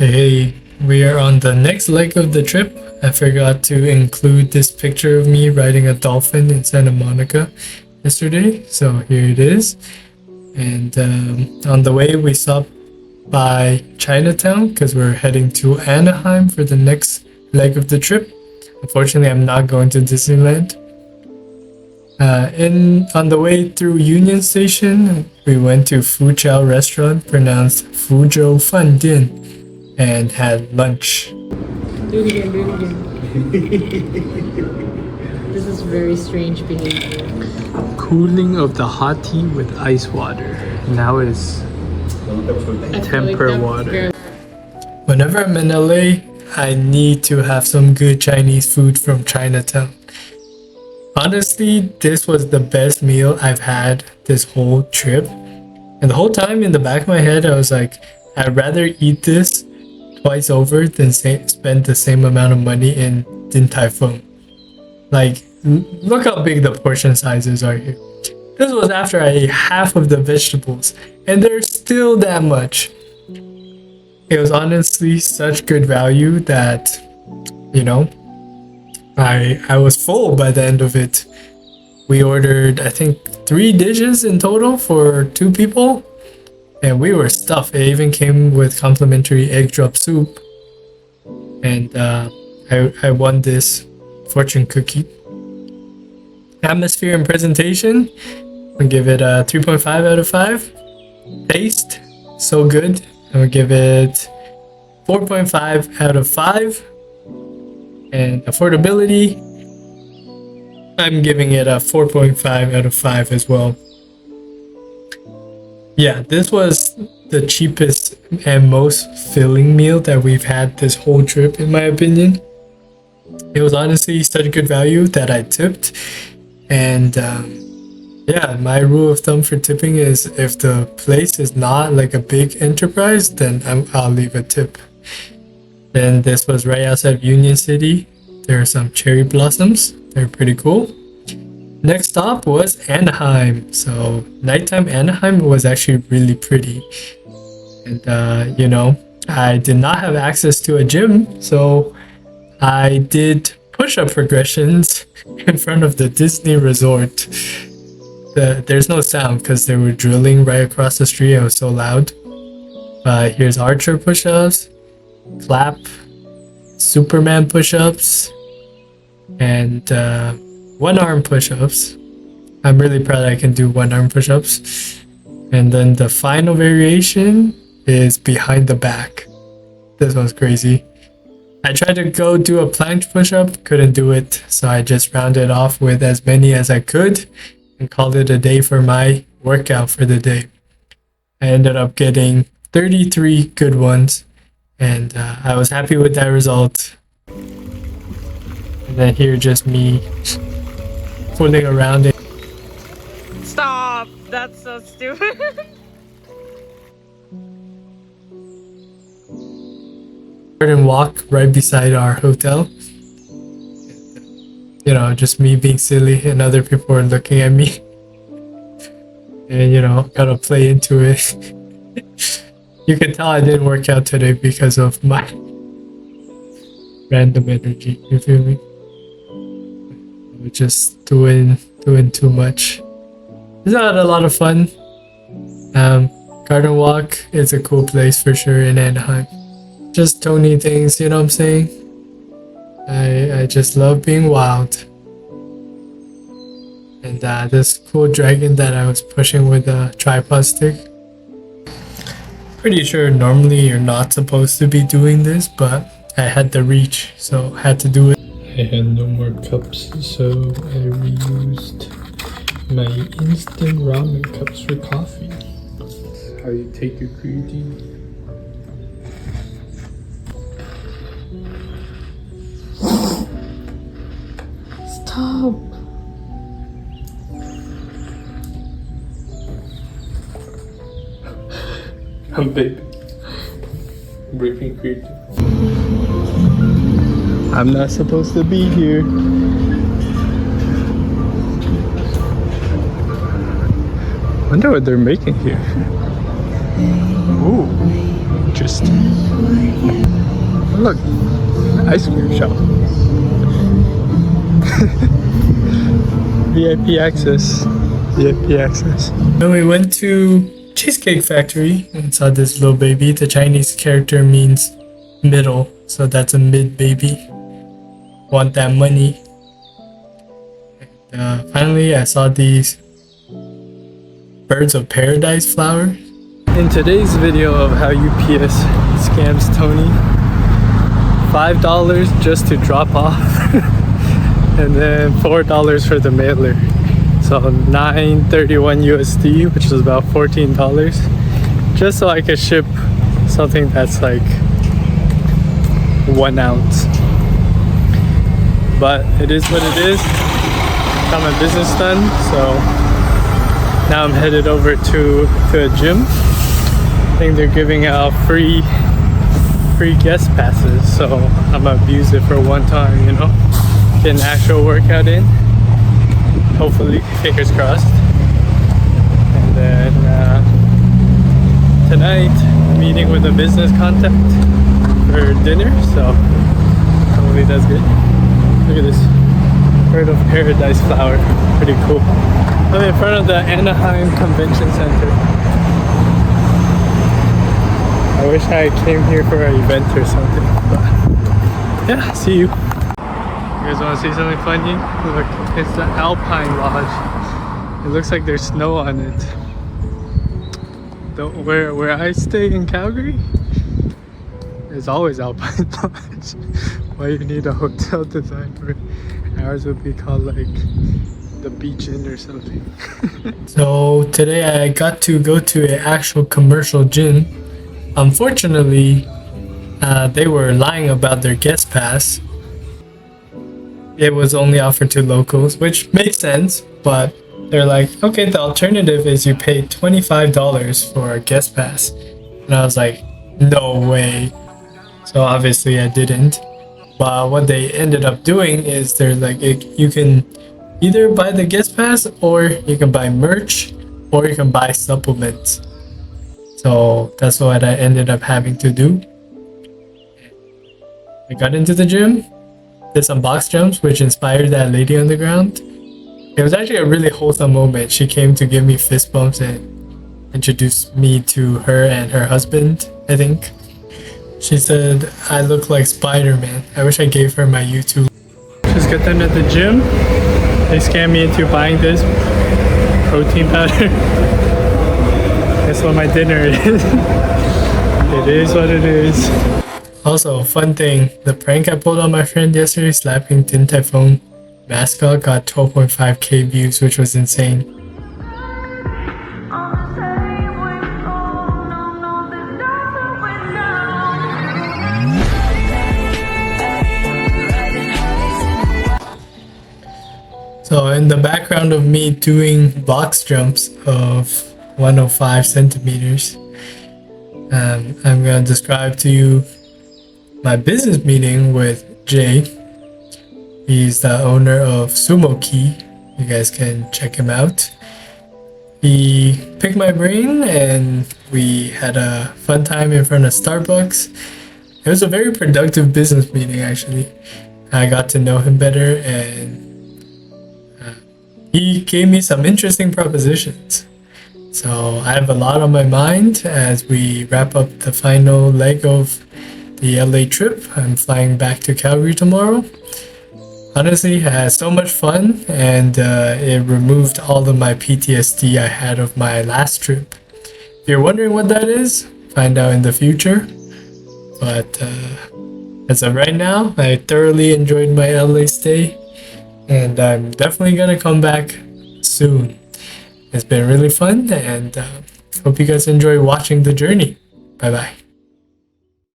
Hey, we are on the next leg of the trip. I forgot to include this picture of me riding a dolphin in Santa Monica yesterday, so here it is. And on the way, we stopped by Chinatown because we're heading to Anaheim for the next leg of the trip. Unfortunately, I'm not going to Disneyland. On the way through Union Station, we went to Foo-Chow restaurant, pronounced Fuzhou Fandian, and had lunch. Do it again. This is very strange behavior. Cooling of the hot tea with ice water. Now it's temper water. Whenever I'm in LA, I need to have some good Chinese food from Chinatown. Honestly, this was the best meal I've had this whole trip. And the whole time in the back of my head, I was like, I'd rather eat this twice over than spend the same amount of money in Din Tai Fung. Like, look how big the portion sizes are here. This was after I ate half of the vegetables, and there's still that much. It was honestly such good value that, you know, I was full by the end of it. We ordered, I think, 3 dishes in total for 2 people, and we were stuffed. It even came with complimentary egg drop soup, and I won this fortune cookie. Atmosphere and presentation, I'll give it a 3.5 out of 5. Taste, so good. I'll give it 4.5 out of 5. And affordability, I'm giving it a 4.5 out of 5 as well. Yeah, this was the cheapest and most filling meal that we've had this whole trip, in my opinion. It was honestly such good value that I tipped. And yeah, my rule of thumb for tipping is if the place is not like a big enterprise, then I'll leave a tip. Then this was right outside of Union City. There are some cherry blossoms. They're pretty cool. Next stop was Anaheim. So nighttime Anaheim was actually really pretty. And you know, I did not have access to a gym, so I did push-up progressions in front of the Disney resort. There's no sound because they were drilling right across the street. It was so loud. Here's archer push-ups, clap, Superman push-ups, and one-arm push-ups. I'm really proud I can do one-arm push-ups. And then the final variation is behind the back. This one's crazy. I tried to go do a plank push-up, couldn't do it, so I just rounded off with as many as I could and called it a day for my workout for the day. I ended up getting 33 good ones, and I was happy with that result. And then here, just me fooling around it. Stop! That's so stupid. And walk right beside our hotel. You know, just me being silly, and other people are looking at me. And you know, gotta play into it. You can tell I didn't work out today because of my random energy. You feel me? I was just doing too much. It's had a lot of fun. Garden Walk is a cool place for sure in Anaheim. Just Tony things, you know what I'm saying? I just love being wild. And this cool dragon that I was pushing with a tripod stick. Pretty sure normally you're not supposed to be doing this, but I had the reach, so I had to do it. I had no more cups, so I reused my instant ramen cups for coffee. This is how you take your creatine. Stop. I'm vaping. Breaking creatine. I'm not supposed to be here. Wonder what they're making here. Ooh, interesting. look, ice cream shop. VIP access. VIP access. Then we went to Cheesecake Factory and saw this little baby. The Chinese character means middle, so that's a mid baby. Want that money. And finally, I saw these birds of paradise flowers. In today's video of how UPS scams Tony, $5 just to drop off and then $4 for the mailer. So $9.31 USD, which is about $14, just so I could ship something that's like 1 ounce. But it is what it is. Got my business done, so now I'm headed over to a gym. I think they're giving out free guest passes, so I'm gonna abuse it for one time, you know, get an actual workout in. Hopefully, fingers crossed. And then tonight, meeting with a business contact for dinner, so hopefully that's good. Look at this bird of paradise flower, pretty cool. I'm in front of the Anaheim Convention Center. I wish I came here for an event or something, but yeah, see you. You guys want to see something funny? Look, it's the Alpine Lodge. It looks like there's snow on it. Where I stay in Calgary, there's always Alpine Lodge. Why you need a hotel design for it? Ours would be called like the Beach Inn or something. So today I got to go to an actual commercial gym. Unfortunately, they were lying about their guest pass. It was only offered to locals, which makes sense, but they're like, okay, the alternative is you pay $25 for a guest pass. And I was like, no way. So obviously I didn't. But what they ended up doing is they're like, you can either buy the guest pass, or you can buy merch, or you can buy supplements. So that's what I ended up having to do. I got into the gym, did some box jumps, which inspired that lady on the ground. It was actually a really wholesome moment. She came to give me fist bumps and introduced me to her and her husband, I think. She said I look like Spider-Man. I wish I gave her my YouTube. Just got done at the gym. They scammed me into buying this protein powder. That's what my dinner is. It is what it is. Also, fun thing, the prank I pulled on my friend yesterday, slapping Din Tai Fung mascot, got 12.5k views, which was insane. So in the background of me doing box jumps of 105 centimeters, I'm going to describe to you my business meeting with Jay. He's the owner of Sumo Key. You guys can check him out. He picked my brain and we had a fun time in front of Starbucks. It was a very productive business meeting, actually. I got to know him better, and he gave me some interesting propositions. So I have a lot on my mind as we wrap up the final leg of the LA trip. I'm flying back to Calgary tomorrow. Honestly, I had so much fun, and it removed all of my PTSD I had of my last trip. If you're wondering what that is, find out in the future. But as of right now, I thoroughly enjoyed my LA stay, and I'm definitely gonna come back soon. It's been really fun, and hope you guys enjoy watching the journey. Bye bye.